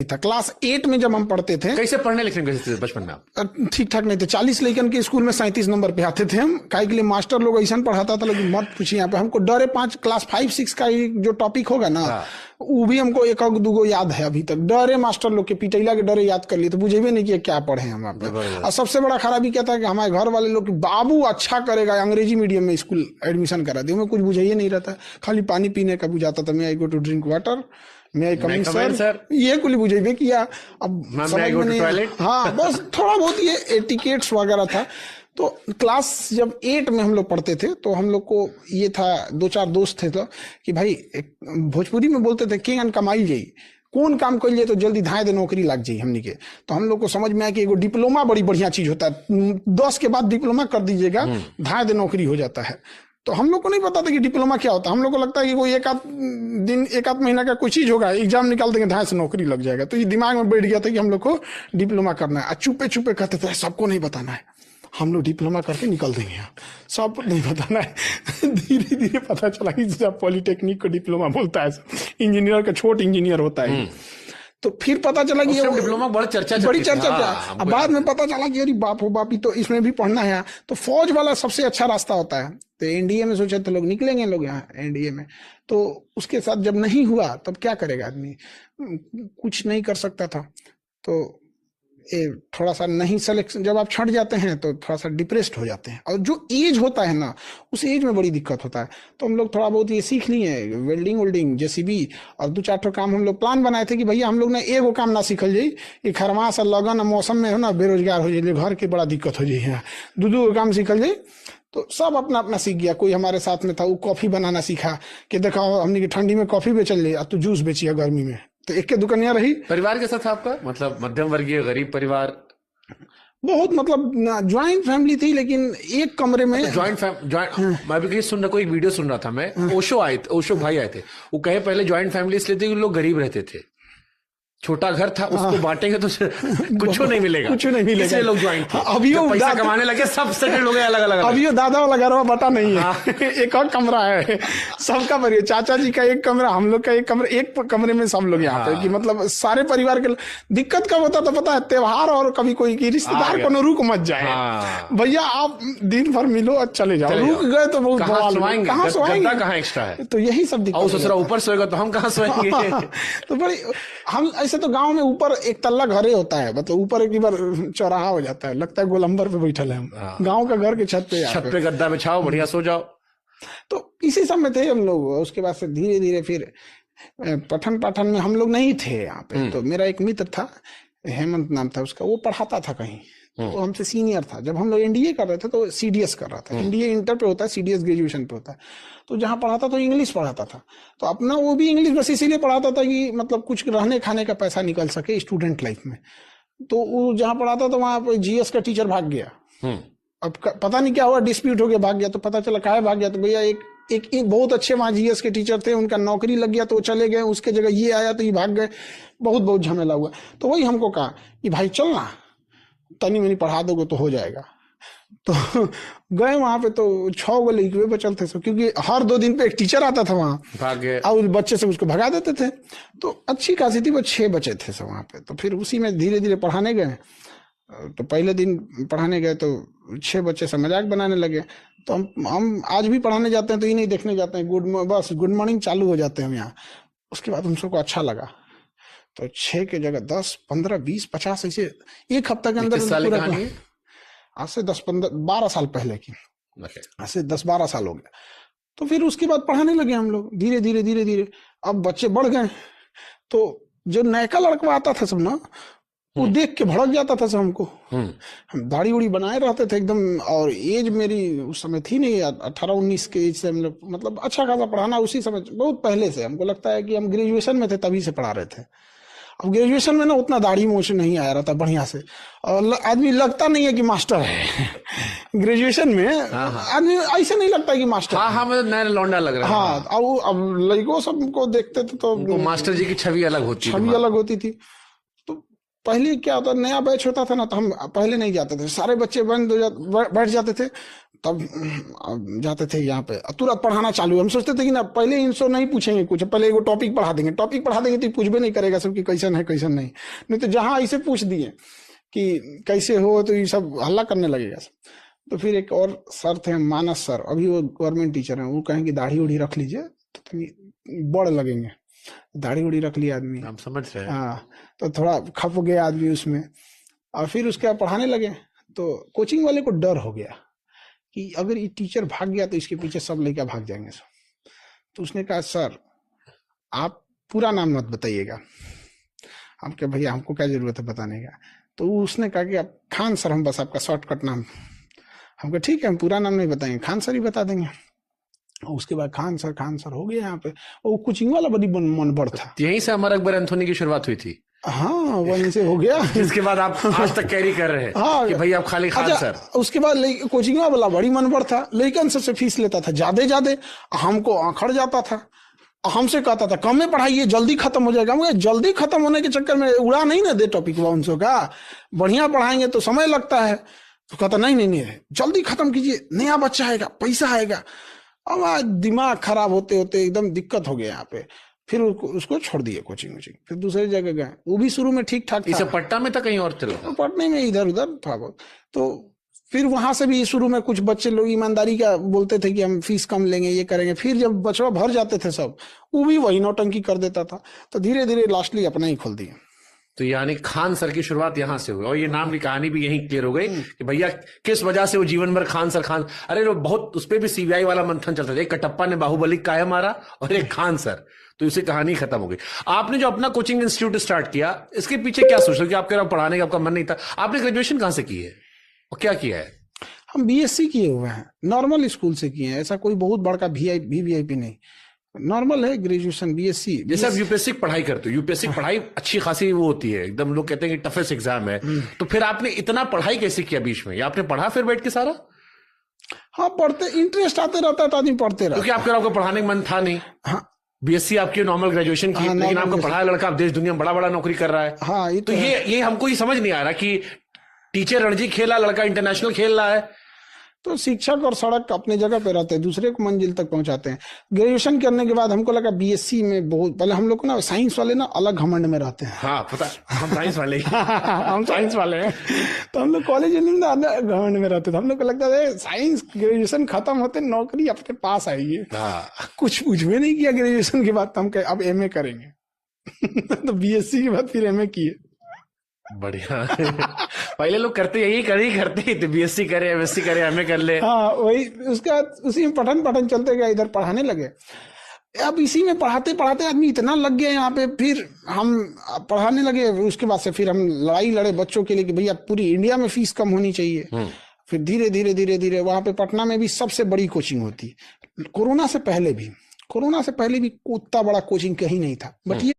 था। क्लास 8 में जब हम पढ़ते थे। कैसे पढ़ने लिखने कैसे थे बचपन में आप? ठीक ठाक नहीं थे। 40 लड़कन के स्कूल में 37 नंबर पे आते थे हम। काहे के लिए मास्टर लोग ऐसा पढ़ाता था, लेकिन मत पूछिए। यहाँ पे हमको डरे 5 क्लास 5-6 का जो टॉपिक होगा ना, वो भी हमको एक दूगो याद है अभी तक। डरे मास्टर लोग के पिटैला के डरे याद कर लिए, तो बुझेबे नहीं किया क्या पढ़े हम आप। और सबसे बड़ा खराबी क्या था कि हमारे घर वाले लोग, बाबू अच्छा करेगा अंग्रेजी मीडियम में स्कूल एडमिशन करा दिया। कुछ बुझाइए नहीं रहता, खाली पानी पीने का बुझाता था। मैं आई गो टू ड्रिंक वाटर, मैं आई कमिंग सर, ये कुछ बुझेबे किया। अब समझ में नहीं। हाँ, बस थोड़ा बहुत ये एटिकेट्स वगैरह था। तो क्लास जब 8 में हम लोग पढ़ते थे तो हम लोग को ये था, 2-4 दोस्त थे तो कि भाई भोजपुरी में बोलते थे केंगन कमाई जाई, कौन काम कर लिए तो जल्दी धाए दे नौकरी लग जाई हमनी के। तो हम लोग को समझ में आया कि एगो डिप्लोमा बड़ी बढ़िया चीज होता है, 10 के बाद डिप्लोमा कर दीजिएगा, धाए दे नौकरी हो जाता है। तो हम लोग को नहीं पता था कि डिप्लोमा क्या होता है। हम लोग को लगता है कि कोई एक आध महीना का कोई चीज होगा, एग्जाम निकाल देंगे, धाए से नौकरी लग जाएगा। तो ये दिमाग में बैठ गया था कि हम लोग को डिप्लोमा करना है। चुपे चुपे कहते थे सबको नहीं बताना है, हम लोग डिप्लोमा करके निकल देंगे, सब नहीं बताना है। धीरे धीरे पता चला कि जब पॉलिटेक्निक को डिप्लोमा बोलता है, इंजीनियर का छोट इंजीनियर होता है। तो फिर पता चला कि डिप्लोमा बड़ी चर्चा अब बाद में पता चला कि अरे बाप हो बाप, तो इसमें भी पढ़ना है। तो फौज वाला सबसे अच्छा रास्ता होता है। तो एनडीए में सोचे तो लोग निकलेंगे, लोग यहाँ एनडीए में। तो उसके साथ जब नहीं हुआ तब क्या करेगा आदमी, कुछ नहीं कर सकता था। तो थोड़ा सा नहीं सिलेक्शन, जब आप छट जाते हैं तो थोड़ा सा डिप्रेस्ड हो जाते हैं। और जो एज होता है ना, उस एज में बड़ी दिक्कत होता है। तो हम लोग थोड़ा बहुत ये सीख लिए, वेल्डिंग वेल्डिंग जेसीबी और 2-4 काम हम लोग प्लान बनाए थे कि भैया हम लोग ने एगो काम ना सीखल जाई, ये खरमास और लगन मौसम में हो ना बेरोजगार हो जाए, घर की बड़ा दिक्कत हो जाए, 2-2 काम सीखल जाए। तो सब अपना अपना सीख गया। कोई हमारे साथ में था, वो कॉफी बनाना सीखा कि देखा हमने की ठंडी में कॉफी बेचल ले, अब तू जूस बेचिया गर्मी में। तो एक के दुकानिया रही। परिवार कैसा था आपका, मतलब मध्यम वर्गीय गरीब परिवार? बहुत, मतलब ज्वाइंट फैमिली थी, लेकिन एक कमरे में ज्वाइंट मैं भी कहीं कोई वीडियो सुन रहा था मैं, ओशो भाई आए थे, वो कहे पहले ज्वाइंट फैमिली इसलिए थी कि लोग गरीब रहते थे, छोटा घर था, उसको बांटेंगे तो कुछ नहीं मिलेगा, इसलिए लोग ज्वाइंट थे। अभी पैसा कमाने लगे सब सेटल हो गए अलग अलग। अभी दादा वाला घर बता नहीं है। एक और कमरा है सबका, परिवार चाचा जी का एक कमरा, हम लोग का एक कमरा, एक कमरे में सब लोग यहाँ पे। कि मतलब सारे परिवार के दिक्कत कब होता था पता है, त्योहार और कभी कोई की रिश्तेदार को रुक मत जाए, भैया आप दिन भर मिलो और चले जाओ, रुक गए तो बहुत कहाँ सोएंगे, कहाँ एक्स्ट्रा है। तो यही सब दिक्कत। ससुरा ऊपर सोएगा तो हम कहाँ सोएंगे। तो बड़ी हम ऐसे तो गांव में ऊपर एक तल्ला घरे होता है, मतलब ऊपर एक बार चौराहा हो जाता है, लगता है गोलंबर पे बैठल है हम। गांव का घर के छत पे गद्दा में छाओ, बढ़िया सो जाओ। तो इसी सब में थे हम लोग। उसके बाद से धीरे धीरे फिर पठन पाठन में हम लोग नहीं थे यहाँ पे। तो मेरा एक मित्र था, हेमंत नाम था उसका, वो पढ़ाता था कहीं, वो हमसे सीनियर था। जब हम लोग एनडीए कर रहे थे तो सीडीएस कर रहा था। एनडीए इंटर पे होता है, सीडीएस ग्रेजुएशन पे होता है। तो जहाँ पढ़ाता तो इंग्लिश पढ़ाता था, तो अपना वो भी इंग्लिश बस इसीलिए पढ़ाता था कि मतलब कुछ रहने खाने का पैसा निकल सके स्टूडेंट लाइफ में। तो वो जहाँ पढ़ाता था वहाँ पे जीएस का टीचर भाग गया। अब पता नहीं क्या हुआ, डिस्प्यूट हो गया, भाग गया। तो पता चला काहे भाग गया, तो भैया एक बहुत अच्छे वहाँ जीएस के टीचर थे, उनका नौकरी लग गया तो वो चले गए, उसके जगह ये आया तो ये भाग गए, बहुत झमेला हुआ। तो वही हमको कहा कि भाई चलना, तनी मनी पढ़ा दोगे तो हो जाएगा। तो गए वहां पे, तो 6 गो लड़के बचल थे, क्योंकि हर 2 दिन पे एक टीचर आता था वहाँ, भाग गए और बच्चे से उसको भगा देते थे। तो अच्छी खासी थी, वो 6 बचे थे सब वहाँ पे। तो फिर उसी में धीरे धीरे पढ़ाने गए। तो पहले दिन पढ़ाने गए तो 6 बच्चे से मजाक बनाने लगे। तो हम आज भी पढ़ाने जाते हैं तो ये नहीं देखने जाते हैं, बस गुड मॉर्निंग चालू हो जाते हैं हम यहाँ। उसके बाद हम सबको अच्छा लगा, तो 6 के जगह 10, 15, 20, 50 ऐसे एक हफ्ते के अंदर, आज से 10-12 साल पहले की, आज से 10-12 साल हो गया। तो फिर उसके बाद पढ़ाने लगे हम लोग धीरे धीरे। अब बच्चे बढ़ गए, तो जो नयका लड़का आता था सब ना, वो देख के भड़क जाता था सब हमको। हम दाढ़ी उड़ी बनाए रहते थे एकदम, और एज मेरी उस समय थी नहीं, 18-19 के एज से हम लोग मतलब अच्छा खासा पढ़ाना उसी समय, बहुत पहले से। हमको लगता है कि हम ग्रेजुएशन में थे तभी से पढ़ा रहे थे। अब ग्रेजुएशन में ना उतना दाढ़ी मोछ नहीं आया रहता बढ़िया से, और आदमी लगता नहीं है कि मास्टर है। ग्रेजुएशन में आदमी ऐसे नहीं लगता कि मास्टर। मतलब नया लौंडा लग रहा है। अब लड़कों सबको देखते थे तो मास्टर जी की छवि अलग होती थी। तो पहले क्या होता, नया बैच होता था ना, तो हम पहले नहीं जाते थे, सारे बच्चे बैठ जाते थे। तब जाते थे यहाँ पे, तुरंत पढ़ाना चालू। हम सोचते थे कि ना पहले इनसे नहीं पूछेंगे कुछ, पहले वो टॉपिक पढ़ा देंगे, टॉपिक पढ़ा देंगे तो कुछ भी नहीं करेगा सब कि कैसन है कैसन नहीं। नहीं तो जहाँ ऐसे पूछ दिए कि कैसे हो तो ये सब हल्ला करने लगेगा सब। तो फिर एक और सर थे मानस सर, अभी वो गवर्नमेंट टीचर हैं, वो कहेंगे दाढ़ी उड़ी रख लीजिए तो बड़ लगेंगे। दाढ़ी उड़ी रख लिया आदमी, हम समझ रहे हैं। हाँ, तो थोड़ा खप गया आदमी उसमें, और फिर उसके बाद पढ़ाने लगे। तो कोचिंग वाले को डर हो गया कि अगर ये टीचर भाग गया तो इसके पीछे सब लड़का भाग जाएंगे सब। तो उसने कहा सर आप पूरा नाम मत बताइएगा। हम कहे भैया हमको क्या जरूरत है बताने का। तो उसने कहा कि आप खान सर, हम बस आपका शॉर्टकट नाम। हम कहा ठीक है, हम पूरा नाम नहीं बताएंगे, खान सर ही बता देंगे। और उसके बाद खान सर हो गया यहाँ पे। वो कोचिंग वाला बड़ी मन बढ़ था। यहीं से अमर अकबर एंथोनी की शुरुआत हुई थी। हाँ, वहीं से हो गया। जिसके बाद आप आज तक कैरी कर रहे हैं। हाँ, कि भाई आप खाली खान अच्छा, सर। उसके बाद कोचिंग वाला बड़ी मन बढ़ था, लेकिन सबसे फीस लेता था ज्यादा, हमको आखड़ जाता था, हमसे कहता था कम में पढ़ाइए जल्दी खत्म हो जाएगा। मुझे जल्दी खत्म होने के चक्कर में उड़ा नहीं ना दे टॉपिक उनसे का, बढ़िया पढ़ाएंगे तो समय लगता है। तो कहता नहीं जल्दी खत्म कीजिए, नया बच्चा आएगा, पैसा आएगा। अब दिमाग खराब होते होते एकदम दिक्कत हो गया यहाँ पे। फिर उसको छोड़ दिए कोचिंग, फिर दूसरी जगह गए। वो भी शुरू में ठीक ठाक था। पटना में था कहीं और चला था? पटने में इधर उधर था बहुत। तो फिर वहां से भी शुरू में कुछ बच्चे लोग ईमानदारी का बोलते थे कि हम फीस कम लेंगे, ये करेंगे। फिर जब बचवा भर जाते थे सब, वो भी वही नौटंकी कर देता था। तो धीरे धीरे लास्टली अपना ही खोल दिया। तो यानी खान सर की शुरुआत यहां से हुई, और ये नाम की कहानी भी यहीं क्लियर हो गई कि भैया किस वजह से वो जीवन भर खान सर। अरे वो बहुत उस पर भी सीबीआई वाला मंथन चलता था। एक कटप्पा ने बाहुबली काया मारा और एक खान सर, तो इसे कहानी खत्म हो गई। आपने जो अपना कोचिंग इंस्टीट्यूट स्टार्ट किया, इसके पीछे क्या सोचा कि आपके पढ़ाने का आपका मन नहीं था? आपने ग्रेजुएशन कहां से की है और क्या किया है? हम बीएससी किए हुए हैं, नॉर्मल स्कूल से किए हैं, ऐसा कोई बहुत बड़का वीआईपी नहीं, नॉर्मल है ग्रेजुएशन बीएससी। जैसे आप यूपीएससी की पढ़ाई करते हो, यूपीएससी की पढ़ाई अच्छी खासी वो होती है एकदम, लोग कहते हैं कि टफेस्ट एग्जाम है। तो फिर आपने इतना पढ़ाई कैसे किया बीच में? या आपने पढ़ा फिर बैठ के सारा? हाँ, पढ़ते, इंटरेस्ट आते रहता था, आदमी पढ़ते रहता। क्योंकि आपको पढ़ाने का मन था नहीं। हाँ, बीएससी आपकी नॉर्मल ग्रेजुएशन की। हाँ, लेकिन आपका पढ़ा लड़का अब देश दुनिया में बड़ा बड़ा नौकरी कर रहा है। हाँ, ये हमको ये समझ नहीं आ रहा कि टीचर रणजी खेला, लड़का इंटरनेशनल खेल रहा है। तो शिक्षक और सड़क अपने जगह पे रहते हैं, दूसरे को मंजिल तक पहुंचाते हैं। ग्रेजुएशन करने के बाद हमको लगा बीएससी में बहुत, पहले हम लोग को ना साइंस वाले ना अलग घमंड में रहते हैं। हाँ पता, हम साइंस वाले हम साइंस वाले हैं। तो हम लोग कॉलेज में ना अलग घमंड में रहते थे। हम लोग को लगता था साइंस ग्रेजुएशन खत्म होते नौकरी अपने पास आएगी। कुछ भी नहीं किया ग्रेजुएशन के बाद। तो हम कहे अब एमए करेंगे। तो बीएससी के बाद फिर एमए किए। बढ़िया। पहले लोग करते थे, बीएससी करे, एमएससी करे, एमए कर ले। हाँ, वही उसका उसी में पठन चलते गया, इधर पढ़ाने लगे। अब इसी में पढ़ाते पढ़ाते आदमी इतना लग गया यहाँ पे, फिर हम पढ़ाने लगे। उसके बाद से फिर हम लड़ाई लड़े बच्चों के लिए कि भैया पूरी इंडिया में फीस कम होनी चाहिए। फिर धीरे धीरे वहां पे पटना में भी सबसे बड़ी कोचिंग होती। कोरोना से पहले भी उतना बड़ा कोचिंग कहीं नहीं था। बट ये